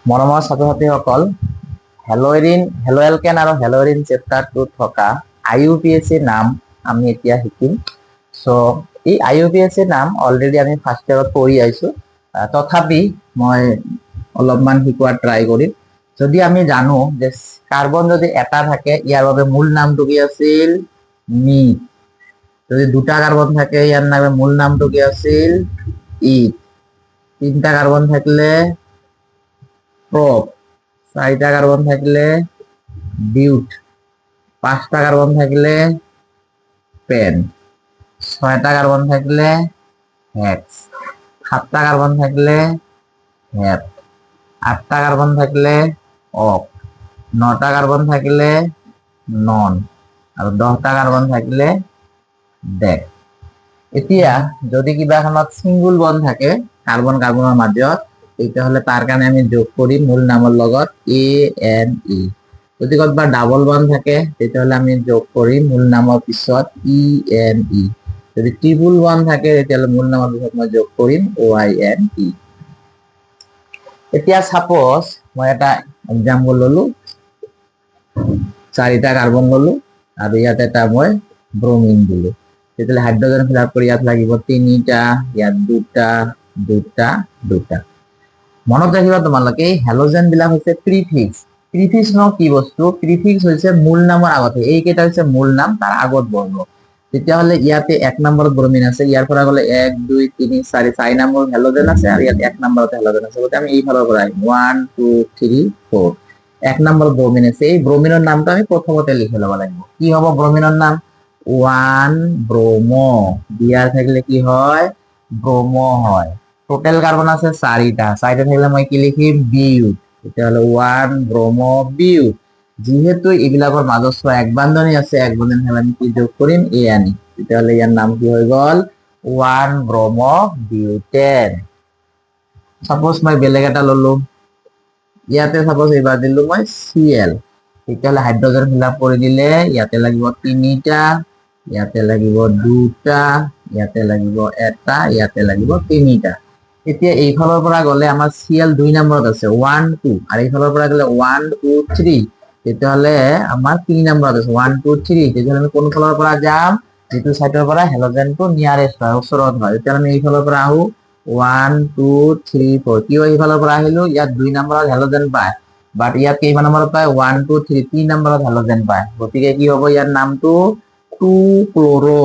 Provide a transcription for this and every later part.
মৰমৰ ছাত্ৰ ছাত্ৰীসকল, হেলো এলকেন আৰু হেলোইৰিন চেপ্টাৰটোত থকা IUPAC নাম আমি এতিয়া শিকিম। সো এই IUPAC নাম অলৰেডি আমি ফাৰ্ষ্ট ইয়াৰত পঢ়ি আহিছো, তথাপি মই অলপমান শিকোৱাৰ ট্ৰাই কৰিম। যদি আমি জানো যে কাৰ্বন যদি এটা থাকে ইয়াৰ বাবে মূল নামটো কি আছিল? মিথ। যদি দুটা কাৰ্বন থাকে ইয়াৰ নামে মূল নামটো কি আছিল? ইথ। তিনটা কার্বন থাকলে প্রপ, চারিটা কার্বন থাকলে বিউট, পাঁচটা কার্বন থাকলে পেন, ছয়টা কার্বন থাকলে হেক্স, সাতটা কার্বন থাকলে হেপ, আটটা কার্বন থাকলে অক, নটা কার্বন থাকলে নন আর 10টা কার্বন থাকলে ডেক। এতিয়া যদি কিবা এখনত সিঙ্গুল বন্ড থাকে কার্বন কার্বনের মাজত, তেতিয়াহ'লে তাৰ কাৰণে আমি যোগ কৰিম মূল নামৰ লগত ANE। যদি ক'ৰবাত ডাবল বন্ড থাকে তেতিয়াহ'লে আমি যোগ কৰিম মূল নামৰ পিছত ENE। যদি ট্ৰিপল বন্ড থাকে তেতিয়াহ'লে মূল নামৰ পিছত মই যোগ কৰিম OINE। এতিয়া সাপোজ মই এটা এক্সাম্পল ললো, চাৰিটা কাৰ্বন ললো আৰু ইয়াত এটা মই ব্ৰোমিন দিলো। তেতিয়াহ'লে হাইড্ৰোজেন ফিল আপ কৰি ইয়াত লাগিব তিনিটা, ইয়াত দুটা, দুটা, দুটা। মনত ৰাখিবা তোমালোকে হেলোজেন বিলাক হৈছে প্ৰিফিক্স। প্ৰিফিক্স ন কি বস্তু? প্ৰিফিক্স হৈছে মূল নামৰ আগতে, এইকেইটা হৈছে মূল নাম, তাৰ আগত বৰ্ণ। তেতিয়াহ'লে ইয়াতে 1 নম্বৰত ব্ৰোমিন আছে, ইয়াৰ পৰা গ'লে 1 2 3 4 4 নম্বৰ হেলোজেন আছে আৰু ইয়াত 1 নম্বৰত হেলোজেন আছে। গতিকে আমি এইফালৰ পৰা আহিম 1 2 3 4। 1 নম্বৰ ব্ৰোমিন আছে, এই ব্ৰোমিনৰ নামটো আমি প্ৰথমতে লিখি ল'ব লাগিব। কি হ'ব ব্ৰোমিনৰ নাম? 1 ব্ৰোমো। বিয়াৰ থাকিলে কি হয়? ব্ৰোমো হয়। টোটাল কার্বন আছে 4টা, 4টা থাকলে মই কি লিখিম? বিউট। তেতিয়াহ'লে 1 ব্ৰোমো বিউট। যেহেতু এইবিলাকৰ মাজত এক বান্ধনী আছে, এক বান্ধনী হলে আমি কি যোগ কৰিম? ANE। তেতিয়াহ'লে ইয়াৰ নাম কি হৈ গ'ল? 1 ব্ৰোমো বিউটেন। সাপোজ মই বেলেগ এটা ললো, ইয়াতে সাপোজ এইবাৰ দিলো মই Cl। তেতিয়াহ'লে হাইড্ৰোজেন ফিল আপ কৰি দিলে ইয়াতে লাগিব তিনিটা, ইয়াতে লাগিব দুটা, ইয়াতে লাগিব এটা, ইয়াতে লাগিব তিনিটা। এতিয়া এইফালৰ পৰা গ'লে আমাৰ Cl 2 নম্বৰত আছে 1 2, আৰু এইফালৰ পৰা গ'লে 1 2 3। তেতিয়াহ'লে আমাৰ 3 নম্বৰত আছে 1 2 3। তেতিয়াহ'লে আমি কোন ফালৰ পৰা যাম? যিটো সাইডৰ পৰা হেলোজেনটো নিয়াৰেষ্ট হয়, ওচৰত হয়। তেতিয়াহ'লে আমি এইফালৰ পৰা আহো 1 2 3 4। কিয় এইফালৰ পৰা আহিলো? ইয়াত 2 নম্বৰত হেলোজেন পায়, বাট ইয়াত কেইমান নম্বৰত পায়? 1 2 3 3 নম্বৰত হেলোজেন পায়। গতিকে কি হ'ব ইয়াৰ নামটো? 2 ক্লোৰো।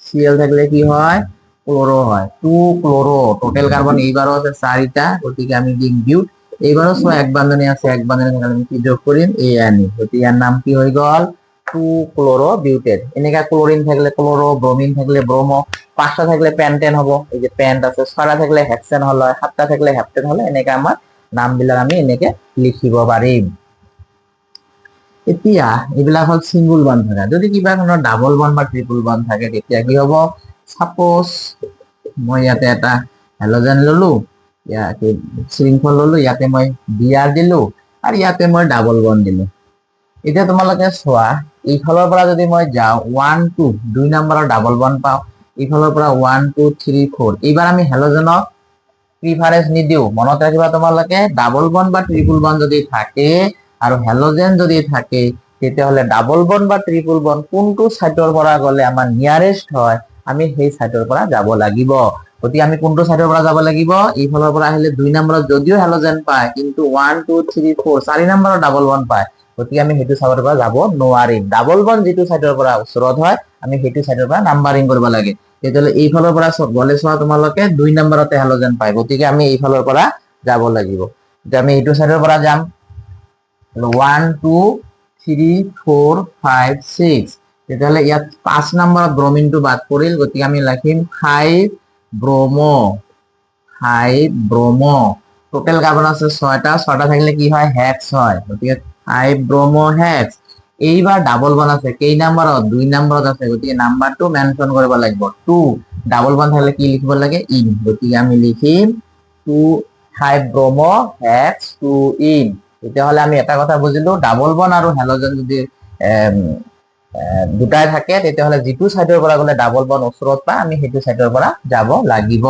Cl থাকলে কি হয়? ক্লোৰো হয়। 2 ক্লোৰো। টোটাল কাৰ্বন এইবাৰও আছে 4টা, গতিকে আমি দিম বিউট। এইবাৰও এক বান্ধনী আছে, এক বান্ধনী থাকলে আমি কি যোগ কৰিম? ANE। গতিকে ইয়াৰ নাম কি হৈ গ'ল? 2 ক্লোৰো বিউটেন। এনেকা ক্লোরিন থাকলে ক্লোরো, ব্রোমিন থাকলে ব্রোমো, 5টা থাকলে পেন্টেন হ'ব, এই যে পেন্ট আছে, 6টা থাকলে হেক্সেন হল, 7টা থাকলে হেপ্টেন হলে, এনেকা আমাৰ নামবিলাক আমি এনেকে লিখিব পাৰিম। এতিয়া এইবিলাক হল সিঙ্গুল বন্ড থাকা। যদি কিবা ধৰণৰ ডাবল বন্ড বা ট্রিপল বন্ড থাকে তেতিয়া কি হ'ব? সাপোজ মই ইয়াতে এটা হেলোজেন ললো, ইয়াতে শৃংখল ললো, ইয়াতে মই Br দিলো আৰু ইয়াতে মই ডাবল বন্ড দিলো। এতিয়া তোমালোকে চোৱা, এইফালৰ পৰা যদি মই যাওঁ 1 2, 2 নম্বৰৰ ডাবল বন্ড পাওঁ, এইফালৰ পৰা 1 2 3 4। এইবাৰ আমি হেলোজেনক প্ৰিফাৰেন্স নিদিও। মনত ৰাখিবা তোমালোকে, ডাবল বন্ড বা ট্ৰিপল বন্ড যদি থাকে আৰু হেলোজেন যদি থাকে, তেতিয়াহ'লে ডাবল বন্ড বা ট্ৰিপল বন্ড কোনটো সাইডৰ পৰা গ'লে আমাৰ নিয়াৰেষ্ট হয়, আমি সেই সাইডৰ পৰা যাব লাগিব। গতিকে আমি কোনটো সাইডৰ পৰা যাব লাগিব? এইফালৰ পৰা আহিলে 2 নম্বৰত যদিও হেলোজেন পায়, কিন্তু 1 2 3 4 4 নম্বৰৰ ডাবল বন্ড পায়, গতিকে আমি সেইটো সাইডৰ পৰা যাব নোৱাৰিম। ডাবল বন্ড যিটো সাইডৰ পৰা ওচৰত হয়, আমি সেইটো সাইডৰ পৰা নাম্বাৰিং কৰিব লাগে। তেতিয়াহ'লে এইফালৰ পৰা গ'লে চোৱা তোমালোকে 2 নম্বৰতে হেলোজেন পায়, গতিকে আমি এইফালৰ পৰা যাব লাগিব। এতিয়া আমি এইটো সাইডৰ পৰা যাম 1 2 3 4 5 6। তেতিয়াহ'লে ইয়াত 5 নম্বৰত ব্ৰোমিনটো বাদ পৰিল, গতিকে আমি লিখিম 5 ব্ৰোমো। 5 ব্ৰোমো। টোটাল কার্বন আছে 6টা, 6টা থাকলে কি হয়? হেক্স হয়। গতিকে 5 ব্ৰোমো হেক্স। এইবাৰ ডাবল বন্ড আছে, কেই নম্বৰত? 2 নম্বৰত আছে, গতিকে নাম্বাৰটো মেনশন কৰিব লাগিব 2। ডাবল বন্ড থাকলে কি লিখিব লাগে? ইন। গতিকে আমি লিখিম 2 5 ব্ৰোমো হেক্স 2 ইন। তেতিয়াহ'লে আমি এটা কথা বুজিলো, ডাবল বন্ড আৰু হেলোজেন যদি দুটাই থাকে, তেতিয়াহ'লে যিটো সাইডৰ পৰা গ'লে ডাবল বন্ড ওচৰত পায়, আমি সেইটো সাইডৰ পৰা যাব লাগিব।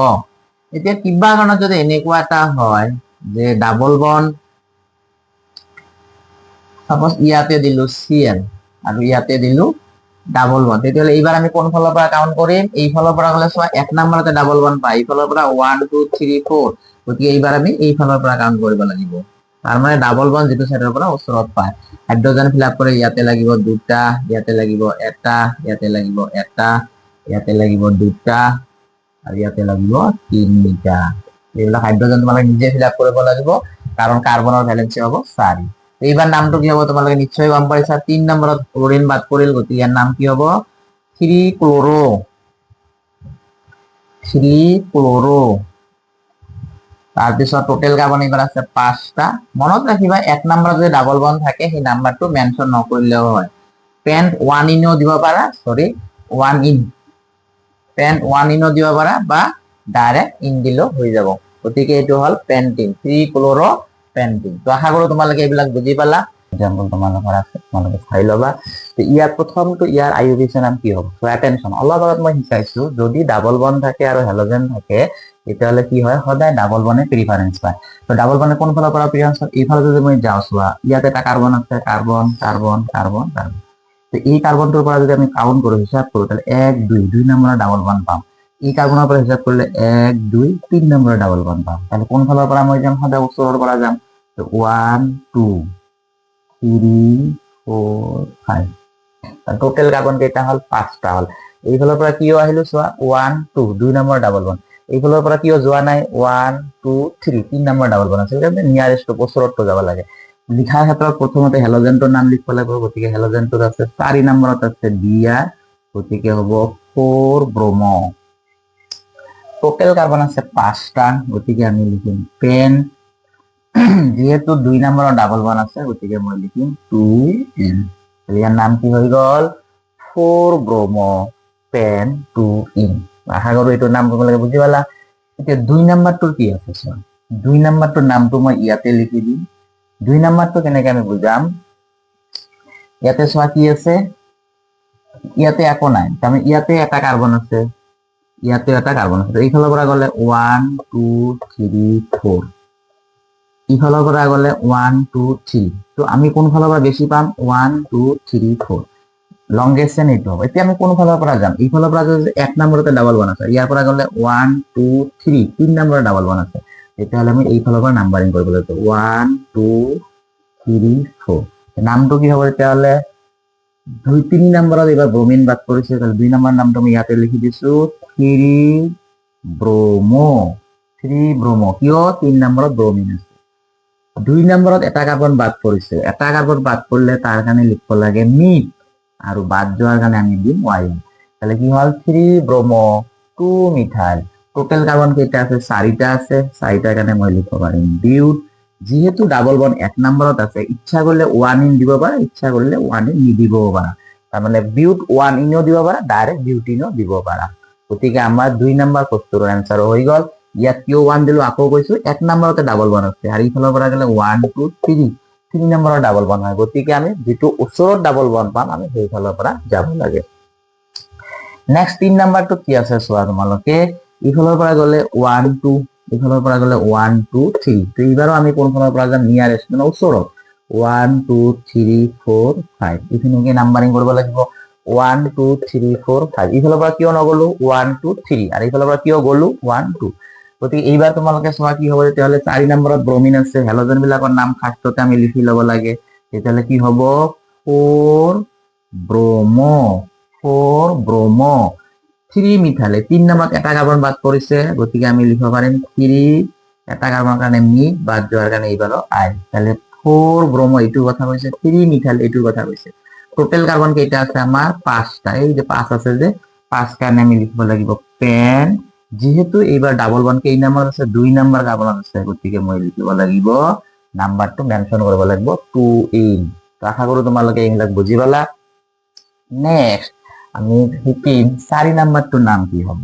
এতিয়া কিবা কাৰণত যদি এনেকুৱা এটা হয় যে ডাবল বন সাপোজ ইয়াতে দিলো Cn আৰু ইয়াতে দিলো ডাবল বন, তেতিয়াহ'লে এইবাৰ আমি কোন ফালৰ পৰা কাউন্ট কৰিম? এই ফালৰ পৰা গ'লে চোৱা 1 নম্বৰতে ডাবল বন পাই, এই ফালৰ পৰা 1 2 3 4, গতিকে এইবাৰ আমি এই ফালৰ পৰা কাউন্ট কৰিব লাগিব। তাৰ মানে ডাবল বন যিটো সাইডৰ পৰা ওচৰত পায়, হাইড্ৰোজেন ফিল আপ কৰে ইয়াতে লাগিব দুটা, ইয়াতে লাগিব এটা, ইয়াতে লাগিব এটা, ইয়াতে লাগিব দুটা, আৰু ইয়াতে লাগিব তিনিটা। এইবিলাক হাইড্ৰোজেন তোমালোকে নিজে ফিল আপ কৰিব লাগিব, কাৰণ কাৰ্বনৰ ভ্যালেন্সি হ'ব 4। এইবাৰ নামটো কি হ'ব তোমালোকে নিশ্চয় গম পাইছা, 3 নম্বৰত ক্লোৰিন বাদ পৰিল, গতিকে ইয়াৰ নাম কি হ'ব? 3 ক্লোৰো। 3 ক্লোৰো। তাৰপিছত টোটেল কাৰ্বন এইবাৰ আছে 5টা। মনত ৰাখিবা 1 নম্বৰত যদি ডাবল বন থাকে সেই নাম্বাৰটো মেনশন নকৰিলেও হয়। পেন্ট 1 ইনো দিব পাৰা, সৰি 1 ইন, পেন্ট 1 ইনো দিব পাৰা বা ডাইৰেক্ট ইন দিলেও হৈ যাব। গতিকে এইটো হল পেন্টিন, 3 ক্লোৰো পেন্টিন। তো আশা কৰো তোমালোকে এইবিলাক বুজি পালা। এক্সাম্পল তোমালোকৰ আছে, তোমালোকে চাই ল'বা। ইয়াৰ প্ৰথমটো ইয়াৰ আইইউবিএছৰ নাম কি হ'ব? সো এটেনশন, অলপ আগত মই শিকাইছো যদি ডাবল বন থাকে আৰু হেলোজেন থাকে তেতিয়াহ'লে কি হয়, সদায় ডাবল বনে প্ৰিফাৰেন্স পায়। তো ডাবল বনে কোন ফালৰ পৰা প্ৰিফাৰেন্স পায়? এইফালে যদি মই যাওঁ চোৱা, ইয়াতে এটা কাৰ্বন আছে, কাৰ্বন কাৰ্বন কাৰ্বন কাৰ্বন। তো এই কাৰ্বনটোৰ পৰা যদি আমি কাউন্ট কৰো, হিসাব কৰো, তাহলে 1 2 2 নম্বৰৰ ডাবল বন পাম। এই কাৰ্বনৰ পৰা হিসাব কৰিলে 1 2 3 নম্বৰৰ ডাবল বন পাম। তাহলে কোন ফালৰ পৰা মই যাম? সদায় ওচৰৰ পৰা যাম। তো 1 2 3 4 5, টোটেল কাৰ্বন কেইটা হল? 5টা হল। এইফালৰ পৰা কিয় আহিলো চোৱা, 1 2 2 নম্বৰ ডাবল বন। এইফালৰ পৰা কিয় যোৱা নাই? 1 2 3 3 নম্বৰ ডাবল বন আছে, সেইকাৰণে নিয়াৰেষ্ট ওচৰত যাব লাগে। লিখাৰ ক্ষেত্ৰত প্ৰথমতে হেলোজেনটোৰ নাম লিখিব লাগিব, গতিকে হেলোজেনটোৰ আছে 4 নম্বৰত আছে বিআৰ, গতিকে হ'ব 4 ব্ৰোমো। টোটেল কাৰ্বন আছে 5টা, গতিকে আমি লিখিম পেন। যেহেতু 2 নম্বৰৰ ডাবল বন আছে, গতিকে মই লিখিম 2 ইন। ইয়াৰ নাম কি হৈ গল? 4 ব্ৰোমো পেন 2 ইন। আশা কৰো এইটোৰ নাম তোমালোকে বুজি পালা। এতিয়া 2 নম্বৰটোৰ কি আছে চোৱা, 2 নম্বৰটোৰ নামটো মই ইয়াতে লিখি দিম। 2 নম্বৰটো কেনেকে আমি বুজাম? ইয়াতে চোৱা কি আছে, ইয়াতে একো নাই, তাৰমানে ইয়াতে এটা কাৰ্বন আছে, ইয়াতে এটা কাৰ্বন আছে। এইফালৰ পৰা গলে 1 2 3 4, ইফালৰ পৰা গলে 1 2 3। তো আমি কোন ফালৰ পৰা বেছি পাম? 1 2 3 4, লংগেষ্ট চেইন এইটো হ'ব। এতিয়া আমি কোন ফালৰ পৰা যাম? এইফালৰ পৰা যদি 1 নম্বৰতে ডাবল বন আছে, ইয়াৰ পৰা গলে 1 2 3 3 নম্বৰৰ ডাবল বন আছে, তেতিয়াহ'লে আমি এইফালৰ পৰা নাম্বাৰিং কৰিব লাগিব। 1 2 3 4, নামটো কি হ'ব তেতিয়াহ'লে? 2 3 নম্বৰত এইবাৰ ব্ৰোমিন বাদ কৰিছে, তাহলে 2 নম্বৰ নামটো আমি ইয়াতে লিখি দিছো 3 ব্ৰোমো। 3 ব্ৰোমো, কিয়? 3 নম্বৰত ব্ৰোমিন আছে। 2 নম্বৰত এটা কাৰ্বন বাদ পৰিছে, এটা কাৰ্বন বাদ পৰিলে তাৰ কাৰণে লিখিব লাগে মিথ, আৰু বাদ যোৱাৰ কাৰণে আমি দিম ওয়াই। তাহলে কি হল? 3 ব্ৰোমো 2 মিথাইল। টোটেল কাৰ্বন কেইটা আছে? 4টা আছে, 4টাৰ কাৰণে মই লিখিব পাৰিম বিউট। যেহেতু ডাবল বন 1 নম্বৰত আছে, ইচ্ছা কৰলে 1 ইন দিব পাৰা, ইচ্ছা কৰলে 1 ইন নিদিবও পাৰা। তাৰ মানে বিউট 1 ইনও দিব পাৰা, ডাইৰেক্ট বিউটিনও দিব পাৰা। গতিকে আমাৰ 2 নম্বৰ প্ৰশ্নৰ এনসাৰ হৈ গল। ইয়াত কিয় 1 দিলো আকৌ কৈছো, 1 নম্বৰতে ডাবল বন আছে, আৰু ইফালৰ পৰা গলে 1 2 3 3 নম্বৰৰ ডাবল বন হয়। গতিকে আমি যেটো ওচৰত ডাবল বন পাম আমি সেইফালৰ পৰা যাব লাগে। নেক্সট 3 নম্বৰটো কি আছে চোৱা তোমালোকে, ইফালৰ পৰা গলে 1 2, ইফালৰ পৰা গলে 1 2 3। তো এইবাৰো আমি কোনফালৰ পৰা যাম? নিয়াৰেষ্ট মানে ওচৰত। 1 2 3 4 5, এইখিনিকে নাম্বাৰিং কৰিব লাগিব। 1 2 3 4 5, ইফালৰ পৰা কিয় নগলো? 1 2 3, আৰু ইফালৰ পৰা কিয় গলো? 1 2। গতিকে এইবাৰ তোমালোকে চোৱা কি হ'ব তেতিয়াহ'লে, 4 নম্বৰত ব্ৰোমিন আছে, হেলোজেন বিলাকৰ নাম ফাৰ্ষ্টতে আমি লিখি ল'ব লাগে। তেতিয়াহ'লে কি হ'ব? 4 ব্ৰোমো, 4 ব্ৰোমো। 3 মিথাইল, 3 নম্বৰত এটা কাৰ্বন বাদ পৰিছে, গতিকে আমি লিখিব পাৰিম 3, এটা কাৰ্বনৰ কাৰণে মি, বাদ যোৱাৰ কাৰণে এইবাৰো আই। তাহলে 4 ব্ৰোমো এইটোৰ কথা কৈছে, 3 মিথাইল এইটোৰ কথা কৈছে। টোটেল কাৰ্বন কেইটা আছে আমাৰ? 5টা। এই যে 5 আছে যে, 5 কাৰণে আমি লিখিব লাগিব পেন। যেহেতু এইবাৰ ডাবল বন কেই নম্বৰ আছে? 2 নম্বৰ কাৰ্বনত আছে, গতিকে মই লিখিব লাগিব নাম্বাৰটো মেনশন কৰিব লাগিব 2 ইন। তো আশা কৰো তোমালোকে এইবিলাক বুজি পালা। নেক্সট আমি শিকিম 4 নম্বৰটোৰ নাম কি হ'ব।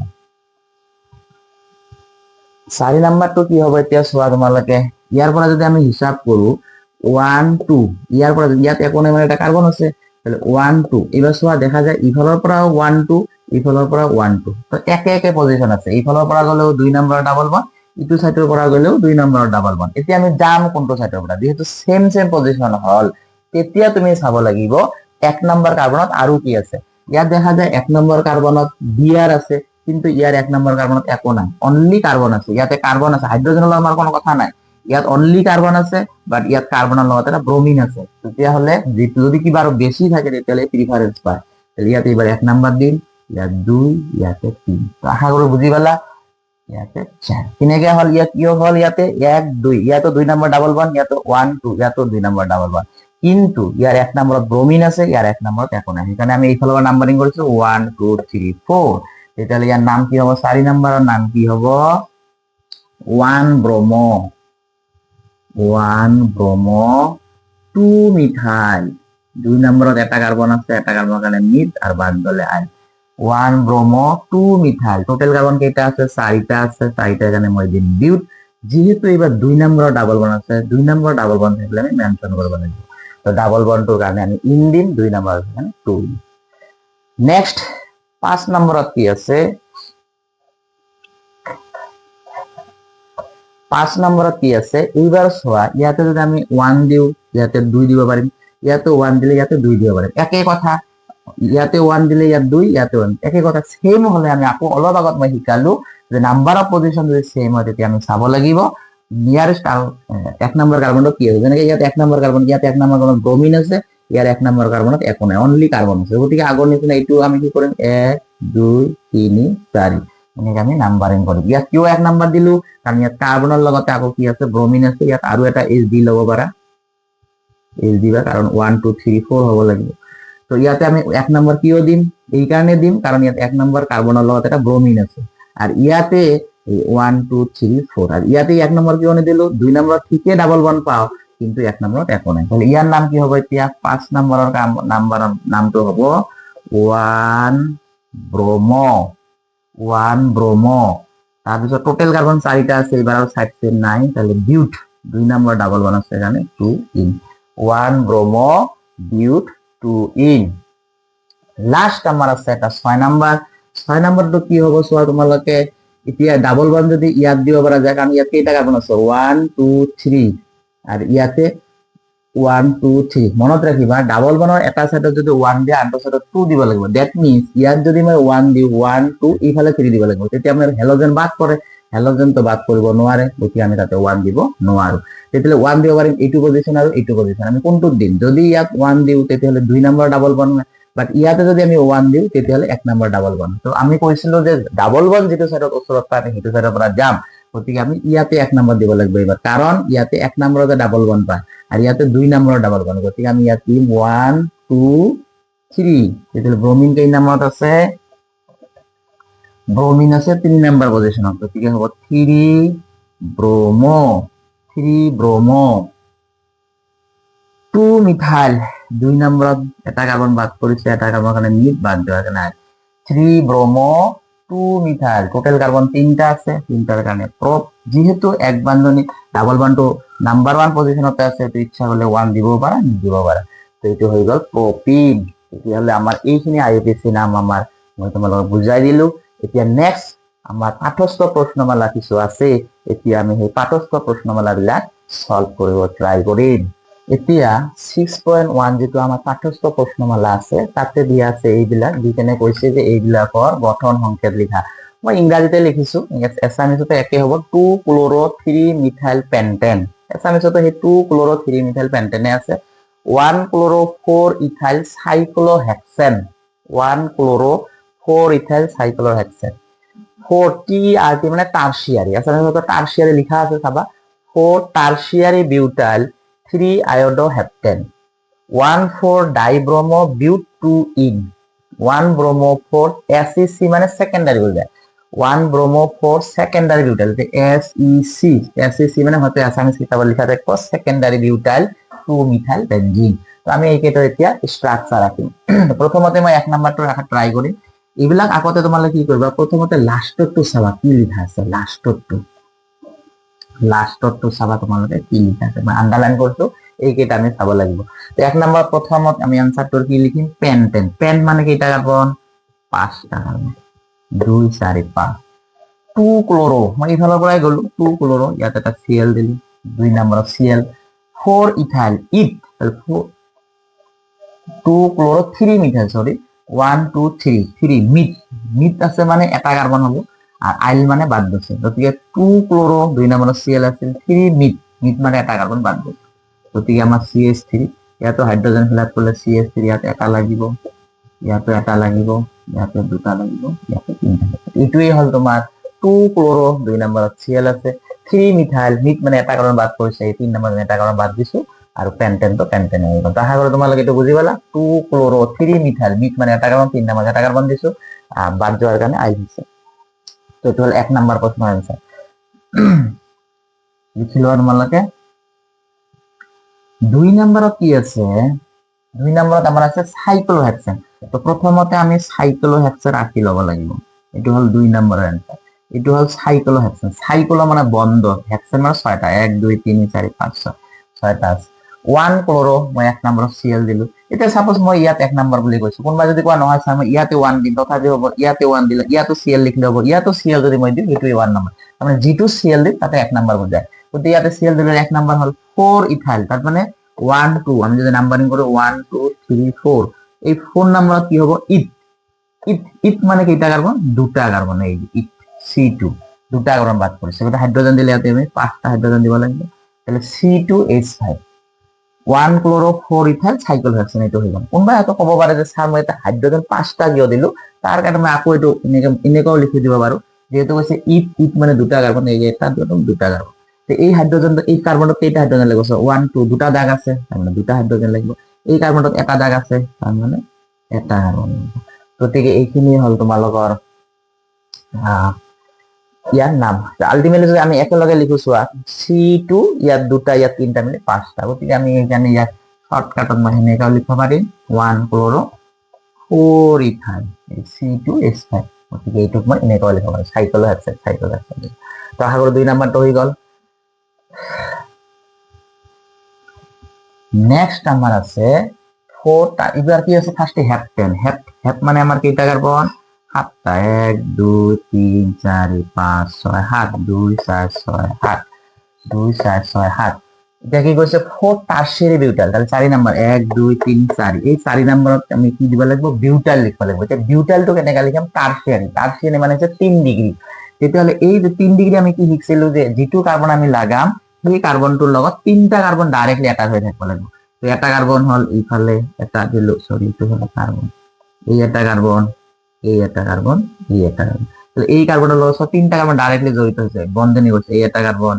4 নম্বৰটো কি হ'ব এতিয়া চোৱা তোমালোকে, ইয়াৰ পৰা যদি আমি হিসাব কৰো 1 2, ইয়াৰ পৰা ইয়াত একো নাই মানে এটা কাৰ্বন আছে, তাহলে 1 2। এবাৰ চোৱা দেখা যায় ইফালৰ পৰা 1 2, ইফালৰ পৰা 1 2, তো একে একে পজিশন আছে। ইফালৰ পৰা গলেও 2 নম্বৰ ডাবল বন, ইটো সাইডৰ পৰা গ'লেও 2 নম্বৰৰ ডাবল বন্ড এতিয়া আমি যাম কোনটো সাইডৰ পৰা যেহেতু সেম পজিশন হল তেতিয়া তুমি চাব লাগিব 1 নম্বৰ কাৰ্বনত আৰু কি আছে ইয়াত দেখা যায় 1 নম্বৰ কাৰ্বনত বিআৰ আছে কিন্তু ইয়াৰ 1 নম্বৰ কাৰ্বনত একো নাই অনলি কাৰ্বন আছে ইয়াতে কাৰ্বন আছে হাইড্ৰোজেনৰ আমাৰ কোনো কথা নাই ইয়াত অনলি কাৰ্বন আছে বাট ইয়াত কাৰ্বনৰ লগত এটা ব্ৰোমিন আছে তেতিয়া হলে যদি কিবা আৰু বেছি থাকে তেতিয়ালে প্ৰিফাৰেন্স পায় ইয়াতে এবাৰ 1 নম্বৰ দিম ইয়াত 2 ইয়াতে 3 তো আশা কৰো বুজি পালা ইয়াতে 4 কিনেকে হল ইয়াত কি হল ইয়াতে 1 2 ইয়াতো 2 নম্বৰ ডাবল বন্ড ইয়াতো 1 2 ইয়াতো 2 নম্বৰ ডাবল বন্ড কিন্তু ইয়াৰ 1 নম্বৰত ব্ৰোমিন আছে ইয়াৰ 1 নম্বৰত একো নাই সেইকাৰণে আমি এইফালৰ নাম্বাৰিং কৰিছো 1 2 3 4 তেতিয়ালে ইয়াৰ নাম কি হ'ব 4 নম্বৰৰ নাম কি হ'ব 1 ব্ৰোমো 2 মিথাইল 2 নম্বৰত এটা কাৰ্বন আছে এটা কাৰ্বনৰ কাৰণে মিথ আৰু বাদ গলে আই 1 ব্ৰোমো 2 মিথাইল টোটাল কাৰ্বন কেইটা আছে 4টা আছে 4টাৰ কাৰণে মই দিম বিউট যেহেতু এবাৰ 2 নম্বৰৰ ডাবল বন্ড আছে 2 নম্বৰৰ ডাবল বন্ড থাকলে আমি মেনশন কৰব লাগিব তো ডাবল বন্ডৰ কাৰণে আমি ইন দিম 2 নম্বৰ আছে মানে 2 নেক্সট 5 নম্বৰত কি আছে 5 নম্বৰত কি আছে এইবাৰ চোৱা ইয়াতে যদি আমি 1 দিও ইয়াতে 2 দিব পাৰিম ইয়াতে 1 দিলে ইয়াতে 2 দিব পাৰিম একে কথা ইয়াতে 1 দিলে ইয়াত 2 ইয়াতে 1 একে কথা সেম হলে আমি আকৌ অলপ আগত মই শিকালো যে নাম্বার অফ পজিশন যদি সেম হয় তেতিয়া আমি চাব লাগিব নিয়ারেস্ট আর 1 নম্বৰ কাৰ্বনটো কি আছে যেনেকৈ ইয়াত 1 নম্বৰ কাৰ্বন ইয়াত 1 নম্বৰ কাৰ্বন ব্ৰোমিন আছে ইয়াৰ 1 নম্বৰ কাৰ্বনত একো নাই অনলি কাৰ্বন আছে গতিকে আগৰ নিচিনা এইটো আমি কি কৰিম 1 2 3 4 এনেকৈ আমি নাম্বাৰিং কৰিম ইয়াত কিয় 1 নম্বৰ দিলো কাৰণ ইয়াত কাৰ্বনৰ লগতে আকৌ কি আছে ব্ৰোমিন আছে ইয়াত আৰু এটা এইচ ডি ল'ব পাৰা এইচ দিবা কাৰণ 1 2 3 4 হ'ব লাগিব তো ইয়াতে আমি 1 নম্বৰ কিয় দিম এই কাৰণে দিম কাৰণ ইয়াত 1 নম্বৰ কাৰ্বনৰ লগত এটা ব্ৰোমিন আছে আৰ ইয়াতে 1 2 3 4 আৰ ইয়াতে 1 নম্বৰ কিয় নিদিলো 2 নম্বৰ ঠিকই ডাবল বন্ড পাও কিন্তু 1 নম্বৰত একো নাই তাহলে ইয়াৰ নাম কি হ'ব এতিয়া 5 নম্বৰৰ নামটো হ'ব 1 ব্ৰোমো তাৰপিছত টোটাল কাৰ্বন 4টা আছে এবাৰ আৰু সাইডে নাই তাহলে বিউট 2 নম্বৰ ডাবল বন্ড আছে এখানে 2 ইন 1 ব্ৰোমো বিউট 2 ইন লাস্ট আমাৰ আছে এটা 6 নম্বৰ 6 নম্বৰটো কি হ'ব চোৱা তোমালোকে এতিয়া ডাবল বন্ড যদি ইয়াত দিব পাৰা যায় কাৰণ ইয়াত কেইটা কাৰ্বন আছে 1 2 3 আৰ ইয়াতে 1 2 3 মনত ৰাখিবা ডাবল বন্ডৰ এটা সাইডত যদি 1 দিয়া আনটো সাইডত 2 দিব লাগিব দ্যাট মিন্স ইয়াত যদি মই 1 দিও 1 2 ইফালে 3 দিব লাগিব তেতিয়া আমাৰ হেলোজেন বাদ পৰে হেলোজেন তো বাদ কৰিব নোৱাৰে গতিকে আমি তাতে 1 দিব নোৱাৰো তেতিয়ালে 1 দিব পাৰিম এইটো পজিশন আৰু এইটো পজিশন আমি কোনটো দিম যদি ইয়াত 1 দিও তেতিয়ালে 2 নম্বৰ ডাবল বন্ড বাট ইয়াতে যদি আমি 1 দিও তেতিয়ালে 1 নম্বৰ ডাবল বন্ড তো আমি কৈছিলো যে ডাবল বন্ড যেটো সাইডত ওচৰত পায় সেইটো সাইডৰ পৰা যাম গতিকে আমি ইয়াতে 1 নম্বৰ দিব লাগিব এবাৰ কাৰণ ইয়াতে 1 নম্বৰতে ডাবল বন্ড পায় আৰ ইয়াতে 2 নম্বৰৰ ডাবল বন্ড গতিকে আমি ইয়াত দিম 1 2 3 তেতিয়ালে ব্ৰোমিন কেই নম্বৰত আছে ব্ৰোমিন আছে 3 নম্বৰ পজিশনত গতিকে হ'ব 3 ব্ৰোমো 2 মিথাইল 2 নম্বৰত এটা কাৰ্বন বাদ কৰিছে এটা কাৰ্বনৰ কাৰণে মিথ বাদ দেওয়া নাই 3 ব্ৰোমো 2 মিথাইল টোটাল কাৰ্বন 3টা আছে 3টাৰ কাৰণে প্রপ যেহেতু এক বান্ধনী ডাবল বন্ডটো নাম্বার 1 পজিশনতে আছে তো ইচ্ছা হলে 1 দিব পারা দিব পারা তো এটো হৈ গল প্রোপিন এতিয়ালে আমাৰ এইখিনি আইউপিএসি নাম আমাৰ মই তোমালোকক বুজাই দিলো এতিয়া নেক্সট আমাৰ পাঠস্থ প্ৰশ্নমালা কিছু আছে এতিয়া আমি সেই পাঠস্থ প্ৰশ্নমালাবিলাক সলভ কৰিব ট্ৰাই কৰিম এতিয়া 6.1 যেটো আমাৰ পাঠস্থ প্ৰশ্নমালা আছে তাতে দিয়া আছে এইবিলাক দিকেনে কৈছে যে এইবিলাকৰ গঠন সংকেত লিখা মই ইংৰাজীতে লিখিছো এছামিছতে একে হ'ব 2 ক্লোৰো 3 মিথাইল পেন্টেন এছামিছতে সেই 2 ক্লোৰো 3 মিথাইল পেন্টেনে আছে 1 chloro 4 ethyl cyclohexane 1 chloro 4 ethyl cyclohexane 4 T R T মানে টারশিয়ারি এছামিছতে টারশিয়ারি লিখা আছে চাবা 4 tertiary butyl 3 iodoheptane 1 4 dibromo but 2 yne 1 bromo 4 SEC মানে সেকেন্ডারি বলে 1 ব্রোমো 4 সেকেন্ডারি বিউটাইল SEC মানে হতে আসামিস কিতাবত লিখা থাকব সেকেন্ডারি বিউটাইল 2 মিথাইল বেনজিন তো আমি এইকেইটা এতিয়া স্ট্রাকচার রাখিম প্রথমতে মই 1 নম্বৰটো ৰাখা ট্ৰাই কৰিম এইবিলাক আগতে তোমালোকে কি কৰিবা প্ৰথমতে লাষ্টটো চাবা কি লিখা আছে লাষ্টটো চাবা তোমালোকে কি লিখা আছে মই আন্ডারলাইন করছো এইকেইটা আমি চাব লাগিব তো 1 নম্বৰ প্ৰথমত আমি আনসাৰটোৰ কি লিখিম পেন্টেন পেন মানে কেইটা কাৰ্বন 5টা কাৰ্বন 2 4 5 টু ক্লোৰো মই ইফালৰ পৰাই গলো টু ক্লোৰো ইয়াত এটা Cl দিলো 2 নম্বৰত Cl 4 ethyl eth 2 chloro 3 methyl sorry 1 2 3 3 meth meth আছে মানে এটা কার্বন হবো আর আইল মানে বাদ দিছে গতিকে 2 ক্লোরো 2 নম্বৰত Cl আছে 3 মিথ মিথ মানে এটা কাৰ্বন বাদ দিছে গতিকে আমাৰ CH3 ইয়াতো হাইড্রোজেন ফিল আপ করলে CH3 ইয়াত এটা লাগিব ইয়াতো এটা লাগিব ইয়াতো দুটা লাগিব ইয়াতো তিনটা এইটোই হল তোমাৰ 2 ক্লোৰো 2 নম্বৰত Cl আছে 3 মিথাইল মিথ মানে এটা কাৰ্বন বাদ কৰিছে 3 নম্বৰত এটা কাৰ্বন বাদ দিছো আৰু পেন্টেন তো পেন্টেন হৈ গ'ল আশা কৰো তোমালোকে এটা বুজি পালা 2 ক্লোৰো 3 মিথাইল মিথ মানে এটা কাৰ্বন 3 নম্বৰত এটা কাৰ্বন দিছো বাদ যোৱাৰ কাৰণে আই দিছে তো এটা হল 1 নম্বৰ প্ৰশ্ন आंसर লিখিলো তোমালোকে 2 নম্বৰত কি আছে 2 নম্বৰত আমাৰ আছে সাইক্লোহেক্সেন তো প্ৰথমতে আমি সাইক্লোহেক্সেন আঁকি ল'ব লাগিব এটো হল 2 নম্বৰৰ आंसर এটো হল সাইক্লোহেক্সেন সাইক্লো মানে বন্ধ হেক্সেন মানে 6টা 1 2 3 4 5 6 6টা আছে 1 ক্লোরো মই 1 নম্বৰত Cl দিলো এটা সাপোজ মই ইয়াত 1 নম্বৰ বুলি কৈছো কোনবা যদি কোৱা নহয় মই ইয়াতে 1 দিম তথাপি হ'ব ইয়াতে 1 দিলে ইয়াতো Cl লিখলে হ'ব ইয়াতো Cl যদি মই দিম এটোই 1 নম্বৰ মানে যেটো Cl দিম তাতে 1 নম্বৰ হৈ যায় গতি ইয়াতে Cl দিলে 1 নম্বৰ হল 4 ইথাইল তাৰ মানে 1 2 আমি যদি নাম্বাৰিং কৰি 1 2 3 4 এই 4 নম্বৰত কি হ'ব ইথ ইথ ইথ মানে কেইটা কাৰ্বন দুটা কাৰ্বন এই ইথ C2 দুটা কাৰ্বন বাদ কৰিছে গতি হাইড্রোজেন দিলে ইয়াতে আমি 5টা হাইড্রোজেন দিব লাগিব তাহলে C2H5 1 ক্লোরো 4 ইথাইল সাইক্লোহেক্সেন এটো হৈ গ'ল কোনবা এত ক'ব পাৰে যে স্যাৰ মই এটা হাইড্ৰোজেন 5টা কিয় দিলো তাৰ কাৰণে মই আকৌ এটো এনেকাও লিখি দিব পাৰো যেহেতু কৈছে ইথ ইথ মানে দুটা কার্বন এই এটা দুটা কার্বন তো এই হাইড্রোজেন এই কার্বনত কেইটা হাইড্রোজেন লাগিব 1 2 দুটা দাগ আছে তার মানে দুটা হাইড্রোজেন লাগিব এই কার্বনত এটা দাগ আছে তার মানে এটা কার্বন গতিকে এইখিনি হল তোমালোকৰ ইয়াৰ নাম আলটিমেটলি যদি আমি একেলগে লিখো চোৱা C2 ইয়াত দুটা ইয়াত তিনটা মিলে 5টা গতিকে আমি এখানে ইয়াত শর্টকাটত মই এনেকাও লিখব পাৰিম 1 ক্লোৰো 4 ইথাইল C2H5 গতিকে এইটোক মই এনেকাও লিখব পাৰিম সাইক্লোহেক্সেন তো আশা কৰো 2 নম্বৰটো হৈ গ'ল নেক্সট আমার আছে 4টা এবার কি আছে ফার্স্টে হেপটেন হেপ মানে আমার কেইটা কার্বন 7টা 1 2 3 4 5 6 7 2 4 6 7 2 4 6 7 এটা কি কৈছে 4 টারশিয়ারি বিউটাল তাহলে 4 নাম্বার 1 2 3 4 এই 4 নাম্বারত আমি কি দিব লাগিব বিউটাল লিখব লাগিব এটা বিউটালটো কেনেকা লিখাম টারশিয়ারি মানে হচ্ছে 3 ডিগ্রি তেতিয়াহলে এই যে 3 ডিগ্রি আমি কি লিখছিলো যে যেটো কার্বন আমি লাগাম এই কাৰ্বনটোৰ লগত তিনটা কার্বন ডাইরেক্টলি অ্যাটাচ হৈ থাকিব লাগিব তো এটা কার্বন হল ইফালে এটা দিল সরি তো হল কার্বন এই এটা কার্বন এই এটা কার্বন এই এটা কার্বন তাহলে এই কার্বনের লগত তিনটা কার্বন ডাইরেক্টলি জড়িত হয়েছে বন্ধনী করছে এই এটা কার্বন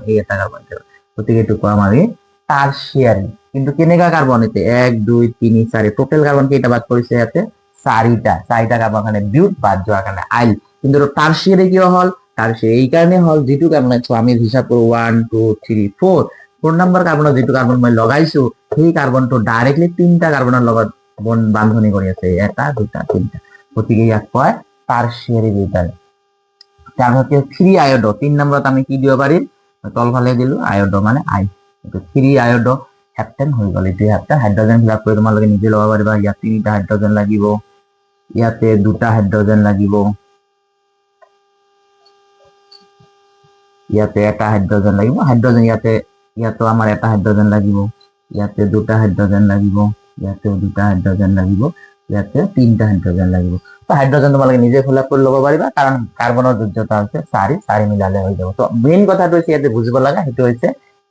গতিকে এটুকু আমি টারশিয়ারি কিন্তু কেনেকা কার্বন এতে 1 2 3 4 টোটাল কার্বন কেইটা বাদ কৰিছে ইয়াতে 4টা কাৰ্বন মানে বিউট বাদ যোৱাৰ কাৰণে আইল কিন্তু টাৰশিয়াৰি কিয় হল টাৰশিয়াৰি এই কাৰণে হল যেটো কাৰ্বন আমি হিসাব কৰো 1 2 3 4 4 নম্বৰ কাৰ্বনৰ যেটো কাৰ্বন মই লগাইছো সেই কাৰ্বনটো ডাইৰেক্টলি তিনটা কাৰ্বনৰ লগত বন্ধ বান্ধনী কৰি আছে এটা দুটা তিনটা গতিকে ইয়াক কয় টাৰশিয়াৰি বিউটাল তাৰপিছত 3 আয়োডো 3 নম্বৰত আমি কি দিব পাৰিম তলফালে দিলো আয়োডো মানে আই 3 আয়োডো হেপটেন হৈ গ'ল এটো হেপটেন হাইড্রোজেন ফিল আপ কৰি তোমালোকে নিজে ল'ব পাৰিবা ইয়াত 3টা হাইড্ৰোজেন লাগিব ইয়াতে 2টা হাইড্ৰোজেন লাগিব ইয়াতে এটা হাইড্ৰোজেন লাগিব হাইড্ৰোজেন ইয়াতো আমাৰ এটা হাইড্রোজেন লাগিব ইয়াতে 2টা হাইড্রোজেন লাগিব ইয়াতেও 2টা হাইড্রোজেন লাগিব ইয়াতে 3টা হাইড্রোজেন লাগিব তো হাইড্রোজেন তোমালোকে নিজে ফিল আপ কৰি ল'ব পাৰিবা কাৰণ কাৰ্বনৰ যোগ্যতা আছে 4 মিলালে হৈ যাব তো মেইন কথাটো হৈছে ইয়াতে বুজিব লগা সেইটো হৈছে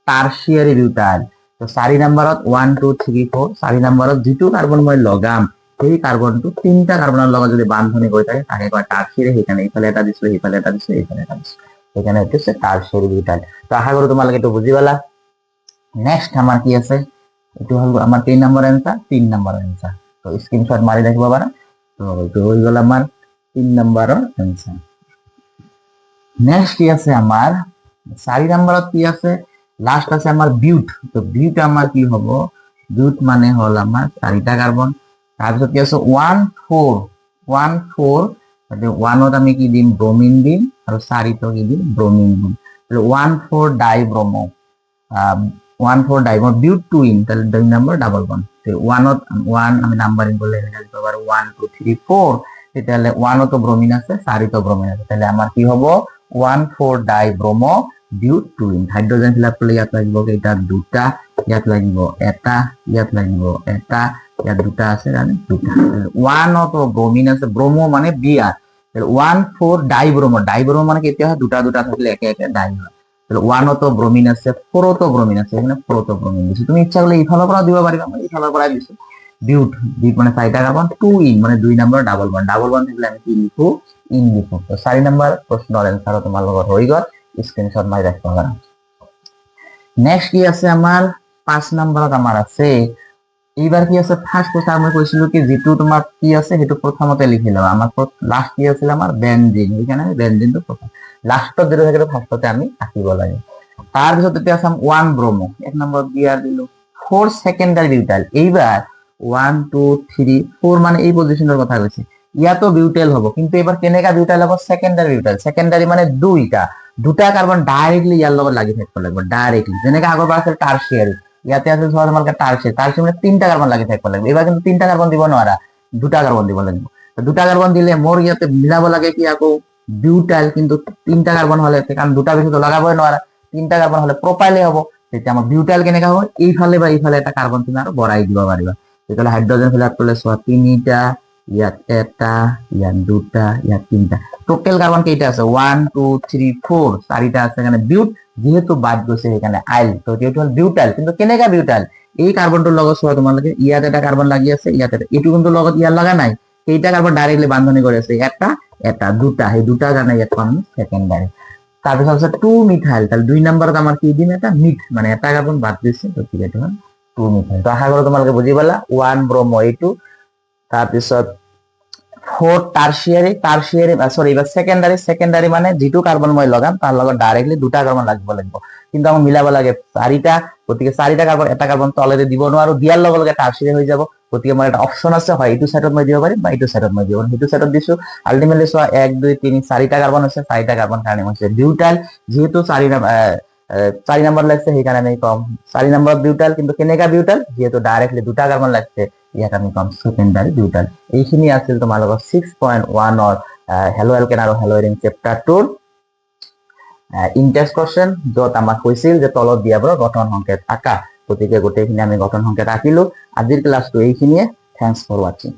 টারশিয়ারি বিউটাল তো 4 নম্বৰত 1 2 3 4 4 নম্বৰত যেটো কাৰ্বন মই লগাম সেই কাৰ্বনটো তিনটা কাৰ্বনৰ লগত যদি বান্ধনী কৰি থাকে তাকে কয় টাৰশিয়াৰি সেইকাৰণে ইফালে এটা দিছো ইফালে এটা দিছো ইফালে এটা দিছো এখানে হচ্ছে টারশিয়ারি বিউটাল তো আশা করি তোমালোকে একটু বুঝি পালা নেক্সট আমার কি আছে এটো হল আমার 3 নম্বর आंसर 3 নম্বর आंसर তো স্ক্রিনশট মারি রাখবা পারা তো এটো হই গেল আমার 3 নম্বর आंसर নেক্সট কি আছে আমার 4 নম্বরত কি আছে লাস্ট আছে আমার বিউট তো বিউট আমার কি হবো বিউট মানে হল আমার 4টা কার্বন তারপর কি আছে 1 4 1 4 তাহলে 1ত আমি কি দিম ব্রোমিন দিম আর 4 তো কি দিম ব্রোমিন দিম তাহলে 1 4 ডাইব্রোমো 1 4 ডাইব্রোমো বিউট টুইন তাহলে 2 নম্বর ডাবল বন্ড তো 1ত 1 আমি নাম্বারিং করলে এখানে লিখতে পারবো 1 2 3 4 তাহলে 1ত ব্রোমিন আছে 4 তো ব্রোমিন আছে তাহলে আমার কি হবো 1,4 ডাইব্রোমো বিউটুইন হাইড্রোজেন ফিল আপ করলে ইয়াত লাগিব কেইটা দুটা ইয়াত লাগিব এটা ইয়াত লাগিব এটা ইয়াত দুটা আছে জানে দুটা 1 তো ব্রোমিন আছে ব্রোমো মানে বিআর 1,4 ডাইব্রোমো ডাইব্রোমো মানে কেতিয়া হয় দুটা দুটা থাকলে একে একে ডাই হয় 1 তো ব্রোমিন আছে 4 তো ব্রোমিন আছে এখানে 4 তো ব্রোমিন দিছি তুমি ইচ্ছা করলে ইথানল পৰা দিব পাৰিবা মই ইথানল পৰা দিছো বিউট বিউট মানে 4টা কার্বন 2 ইন মানে 2 নাম্বার ডাবল বন্ড থাকলে আমি কি লিখো ইন লিখো তো 4 নাম্বার প্রশ্নের অ্যানসার তোমার লগত হৈ গল স্ক্রিনশট মাৰি ৰাখিব পাৰা নেক্সট কি আছে আমাৰ 5 নাম্বাৰত আমাৰ আছে এইবাৰ কি আছে ফাৰ্স্ট কথা আমি কৈছিলো কি যেটো তোমাৰ কি আছে হেতু প্ৰথমতে লিখি লবা আমাৰ লাস্ট কি আছিল আমাৰ বেনজিন এখানে বেনজিন তো প্ৰথম লাস্টত যেটো থাকে ফাৰ্স্টতে আমি আঁকিব লাগে তাৰ পিছত এতিয়া আছে 1 ব্ৰোমো এক নম্বৰ বিআৰ দিলো 4 সেকেন্ডাৰি বিউটাইল এইবাৰ 1 2 3 4 মানে এই পজিশনেৰ কথা কৈছে ইয়াতো বিউটাইল হ'ব কিন্তু এবাৰ কেনেকা বিউটাইল হ'ব সেকেন্ডাৰি বিউটাইল সেকেন্ডাৰি মানে দুটা কাৰ্বন ডাইৰেক্টলি ইয়াৰ লগত লাগি থাকিব লাগিব ডাইৰেক্টলি যেনেকা আগৰ বাৰ আছিল টাৰশিয়াৰি ইয়াতে আছে ধৰ তোমালকে টাৰশিয়াৰি মানে 3টা কাৰ্বন লাগি থাকিব লাগিব এবাৰ কিন্তু 3টা কাৰ্বন দিব নোৱাৰা দুটা কাৰ্বন দিব লাগিব তো দুটা কাৰ্বন দিলে মোৰ ইয়াতে মিলাব লাগে কি আকৌ বিউটাইল কিন্তু 3টা কাৰ্বন হলে কাৰণ দুটা বেশি তো লাগাবই নোৱাৰা 3টা কাৰ্বন হলে প্ৰোপাইলে হ'ব তেতিয়া আমাৰ বিউটাইল কেনেকা হ'ব এইফালে বা এইফালে এটা কাৰ্বন তুমি আৰু বঢ়াই দিব পাৰিবা তেতিয়াহলে হাইড্রোজেন ফিল আপ করলে 3টা ইয়াত এটা ইয়াত দুটা ইয়াত 3টা টোটাল কার্বন কেইটা আছে 1 2 3 4 চাৰিটা আছে এখানে বিউট যেহেতু বাদ গৈছে এখানে আইল তো এইটো হল বিউটাইল কিন্তু কেনেকা বিউটাইল এই কাৰ্বনটোৰ লগত চোৱা তোমালোকে ইয়াত এটা কাৰ্বন লাগি আছে ইয়াত এটা এটো কিন্তু লগত ইয়াৰ লাগা নাই কেইটা কাৰ্বন ডাইৰেক্টলি বান্ধনী কৰি আছে এটা দুটা এই দুটা জানা ইয়াত পাম সেকেন্ডাৰি তাৰপিছত আছে 2 মিথাইল তাহলে 2 নম্বৰত আমাৰ কি দিম এটা মিথ মানে এটা কাৰ্বন বাদ দিছে তো ঠিক আছে 2 মিথাইল তো আশা কৰো তোমালোকে বুজি পালা 1 ব্ৰোমো এইটো তাৰপিছত 4 টারশিয়ারি সরি এবার সেকেন্ডারি মানে যেটো কার্বন মই লগাম তার লগত ডাইরেক্টলি দুটা কার্বন লাগিব কিন্তু আমি মিলাব লাগে 4টা গতিকে 4টা কার্বন এটা কার্বন তলেতে দিব নোৱাৰো দিয়াৰ লগে লগে টাৰশিয়াৰি হৈ যাব গতিকে মোৰ এটা অপশন আছে হয় এইটো সাইডত মই দিব পাৰিম বা এইটো সাইডত মই দিব পাৰিম এইটো সাইডত দিছো আলটিমেটলি সোয়া 1 2 3 4টা কার্বন আছে 4টা কার্বন কারণে হচ্ছে বিউটাইল যেহেতু 4 নাম্বার লাগছে সেই কারণে কম 4 নাম্বার বিউটাইল কিন্তু কেনেকা বিউটাইল যেহেতু ডাইরেক্টলি দুটা কার্বন লাগছে ইয়াত আমি কম সেকেন্ডারি বিউটাইল এইখিনি আছিল তোমাৰ লগত 6.1 অৰ হেলো এলকেন আৰু হেলো এৰিন চেপ্টাৰ 2 ইনটেক্সট কোশ্চেন যত আমাক কৈছিল যে তলত দিয়াবৰ গঠন সংকেত আকা গতিকে গোটেইখিনি আমি গঠন সংকেত আঁকিলো আজিৰ ক্লাসটো এইখিনিয়ে থ্যাঙ্কস ফৰ ওয়াচিং